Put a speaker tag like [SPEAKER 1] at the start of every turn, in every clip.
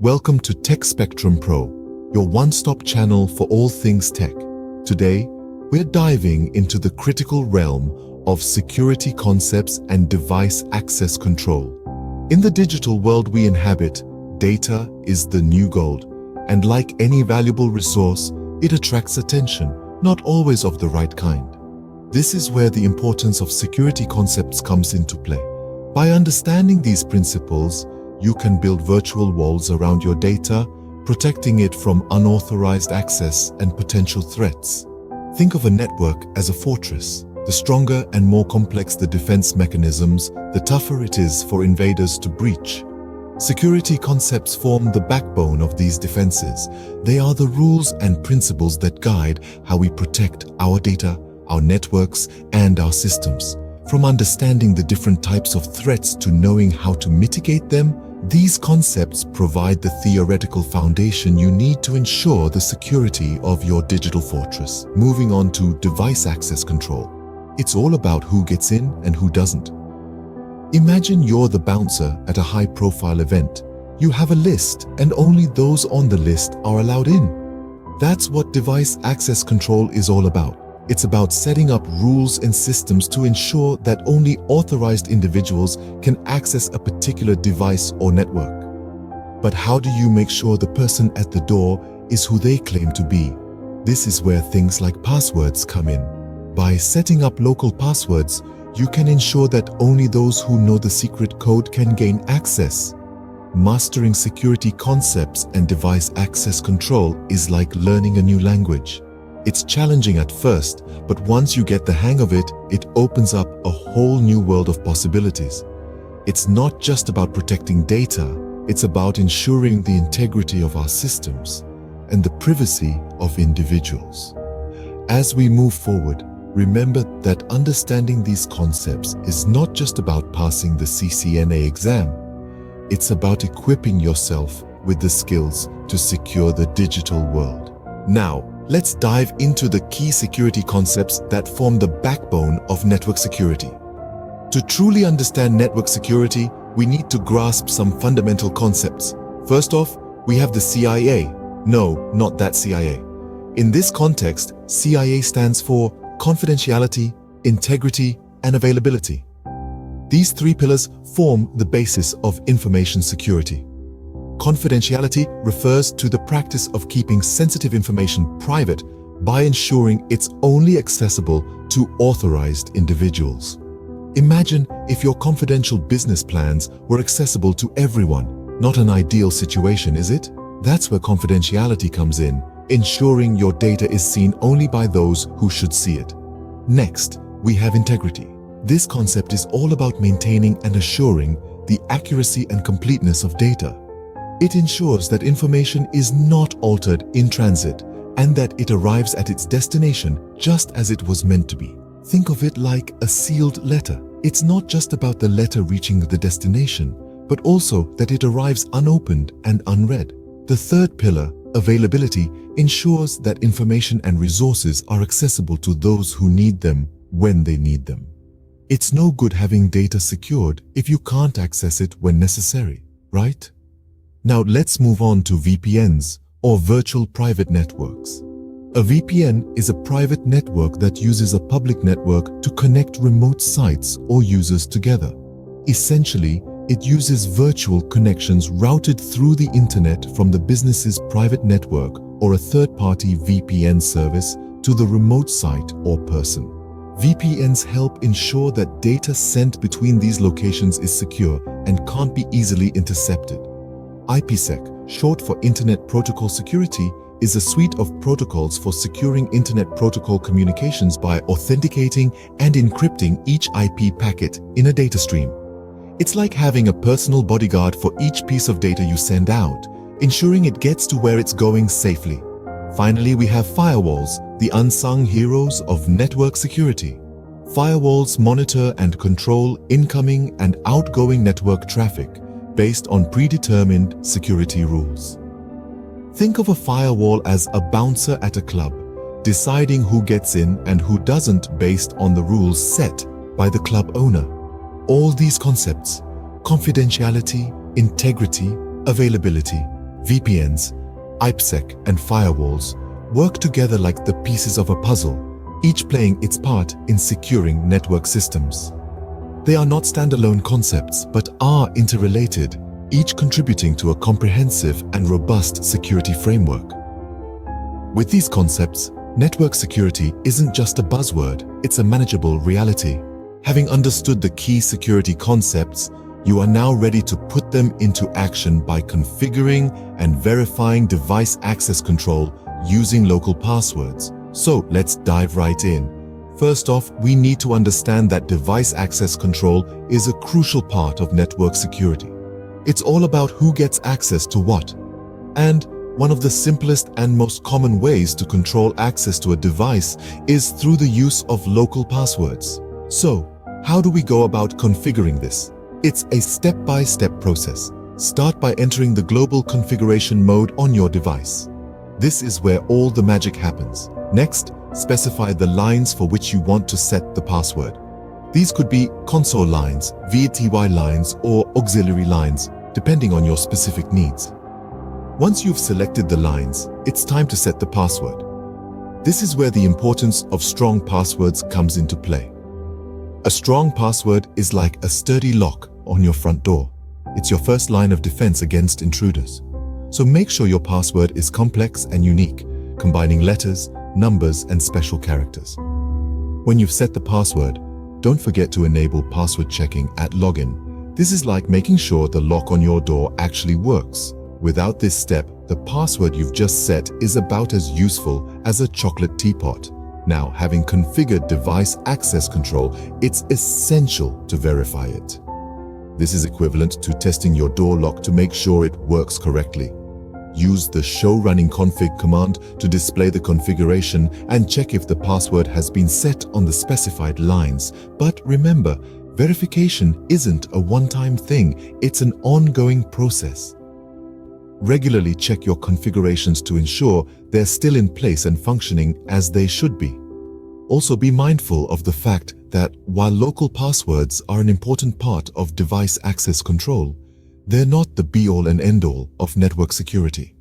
[SPEAKER 1] Welcome to TechSpectrumPro, your one-stop channel for all things tech. Today, we're diving into the critical realm of security concepts and device access control. In the digital world we inhabit, data is the new gold, and like any valuable resource, it attracts attention, not always of the right kind. This is where the importance of security concepts comes into play. By understanding these principles, you can build virtual walls around your data, protecting it from unauthorized access and potential threats. Think of a network as a fortress. The stronger and more complex the defense mechanisms, the tougher it is for invaders to breach. Security concepts form the backbone of these defenses. They are the rules and principles that guide how we protect our data, our networks, and our systems. From understanding the different types of threats to knowing how to mitigate them, these concepts provide the theoretical foundation you need to ensure the security of your digital fortress. Moving on to device access control. It's all about who gets in and who doesn't. Imagine you're the bouncer at a high-profile event. You have a list, and only those on the list are allowed in. That's what device access control is all about. It's about setting up rules and systems to ensure that only authorized individuals can access a particular device or network. But how do you make sure the person at the door is who they claim to be? This is where things like passwords come in. By setting up local passwords, you can ensure that only those who know the secret code can gain access. Mastering security concepts and device access control is like learning a new language. It's challenging at first, but once you get the hang of it, it opens up a whole new world of possibilities. It's not just about protecting data, it's about ensuring the integrity of our systems and the privacy of individuals. As we move forward, remember that understanding these concepts is not just about passing the CCNA exam. It's about equipping yourself with the skills to secure the digital world. Now, let's dive into the key security concepts that form the backbone of network security. To truly understand network security, we need to grasp some fundamental concepts. First off, we have the CIA. No, not that CIA. In this context, CIA stands for confidentiality, integrity, and availability. These three pillars form the basis of information security. Confidentiality refers to the practice of keeping sensitive information private by ensuring it's only accessible to authorized individuals. Imagine if your confidential business plans were accessible to everyone. Not an ideal situation, is it? That's where confidentiality comes in, ensuring your data is seen only by those who should see it. Next, we have integrity. This concept is all about maintaining and assuring the accuracy and completeness of data. It ensures that information is not altered in transit and that it arrives at its destination just as it was meant to be. Think of it like a sealed letter. It's not just about the letter reaching the destination, but also that it arrives unopened and unread. The third pillar, availability, ensures that information and resources are accessible to those who need them when they need them. It's no good having data secured if you can't access it when necessary, right? Now let's move on to VPNs, or virtual private networks. A VPN is a private network that uses a public network to connect remote sites or users together. Essentially, it uses virtual connections routed through the internet from the business's private network or a third-party VPN service to the remote site or person. VPNs help ensure that data sent between these locations is secure and can't be easily intercepted. IPsec, short for Internet Protocol Security, is a suite of protocols for securing Internet Protocol communications by authenticating and encrypting each IP packet in a data stream. It's like having a personal bodyguard for each piece of data you send out, ensuring it gets to where it's going safely. Finally, we have firewalls, the unsung heroes of network security. Firewalls monitor and control incoming and outgoing network traffic based on predetermined security rules. Think of a firewall as a bouncer at a club, deciding who gets in and who doesn't based on the rules set by the club owner. All these concepts, confidentiality, integrity, availability, VPNs, IPsec, and firewalls work together like the pieces of a puzzle, each playing its part in securing network systems. They are not standalone concepts, but are interrelated, each contributing to a comprehensive and robust security framework. With these concepts, network security isn't just a buzzword, it's a manageable reality. Having understood the key security concepts, you are now ready to put them into action by configuring and verifying device access control using local passwords. So let's dive right in. First off, we need to understand that device access control is a crucial part of network security. It's all about who gets access to what. And one of the simplest and most common ways to control access to a device is through the use of local passwords. So, how do we go about configuring this? It's a step-by-step process. Start by entering the global configuration mode on your device. This is where all the magic happens. Next, specify the lines for which you want to set the password. These could be console lines, VTY lines, or auxiliary lines, depending on your specific needs. Once you've selected the lines, it's time to set the password. This is where the importance of strong passwords comes into play. A strong password is like a sturdy lock on your front door. It's your first line of defense against intruders. So make sure your password is complex and unique, combining letters, numbers, and special characters. When you've set the password, don't forget to enable password checking at login. This is like making sure the lock on your door actually works. Without this step, the password you've just set is about as useful as a chocolate teapot. Now, having configured device access control, it's essential to verify it. This is equivalent to testing your door lock to make sure it works correctly. Use the show running config command to display the configuration and check if the password has been set on the specified lines. But remember, verification isn't a one-time thing, it's an ongoing process. Regularly check your configurations to ensure they're still in place and functioning as they should be. Also be mindful of the fact that while local passwords are an important part of device access control, they're not the be-all and end-all of network security.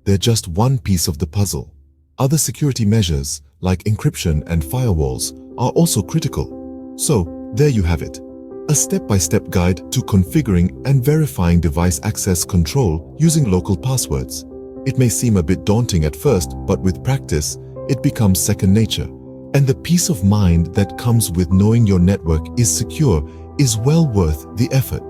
[SPEAKER 1] They're just one piece of the puzzle. Other security measures, like encryption and firewalls, are also critical. So, there you have it. A step-by-step guide to configuring and verifying device access control using local passwords. It may seem a bit daunting at first, but with practice, it becomes second nature. And the peace of mind that comes with knowing your network is secure is well worth the effort.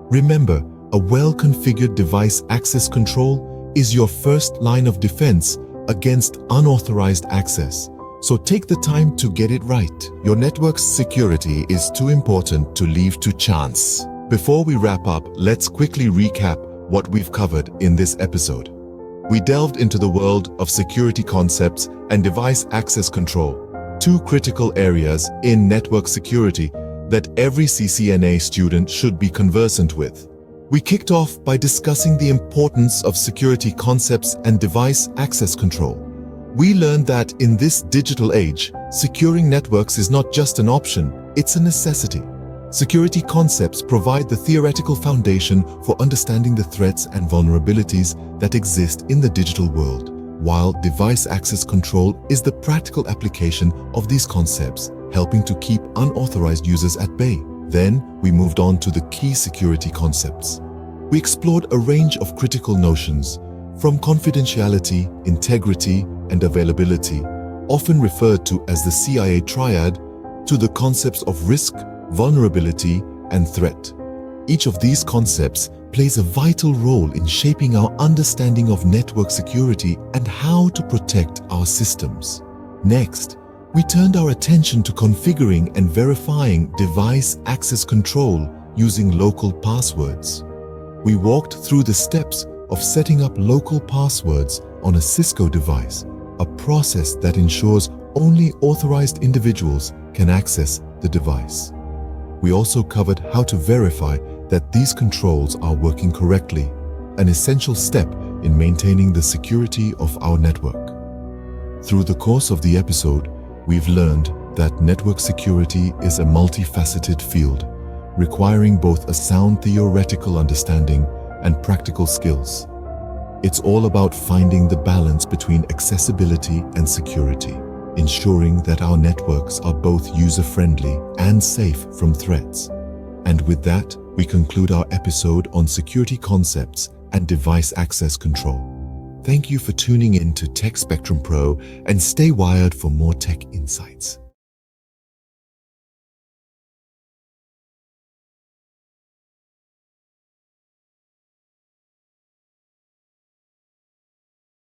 [SPEAKER 1] Remember, a well-configured device access control is your first line of defense against unauthorized access. So take the time to get it right. Your network's security is too important to leave to chance. Before we wrap up, let's quickly recap what we've covered in this episode. We delved into the world of security concepts and device access control, two critical areas in network security that every CCNA student should be conversant with. We kicked off by discussing the importance of security concepts and device access control. We learned that in this digital age, securing networks is not just an option, it's a necessity. Security concepts provide the theoretical foundation for understanding the threats and vulnerabilities that exist in the digital world, while device access control is the practical application of these concepts, helping to keep unauthorized users at bay. Then, we moved on to the key security concepts. We explored a range of critical notions, from confidentiality, integrity, and availability, often referred to as the CIA triad, to the concepts of risk, vulnerability, and threat. Each of these concepts plays a vital role in shaping our understanding of network security and how to protect our systems. Next, we turned our attention to configuring and verifying device access control using local passwords. We walked through the steps of setting up local passwords on a Cisco device, a process that ensures only authorized individuals can access the device. We also covered how to verify that these controls are working correctly, an essential step in maintaining the security of our network. Through the course of the episode, we've learned that network security is a multifaceted field, requiring both a sound theoretical understanding and practical skills. It's all about finding the balance between accessibility and security, ensuring that our networks are both user-friendly and safe from threats. And with that, we conclude our episode on security concepts and device access control. Thank you for tuning in to Tech Spectrum Pro, and stay wired for more tech insights.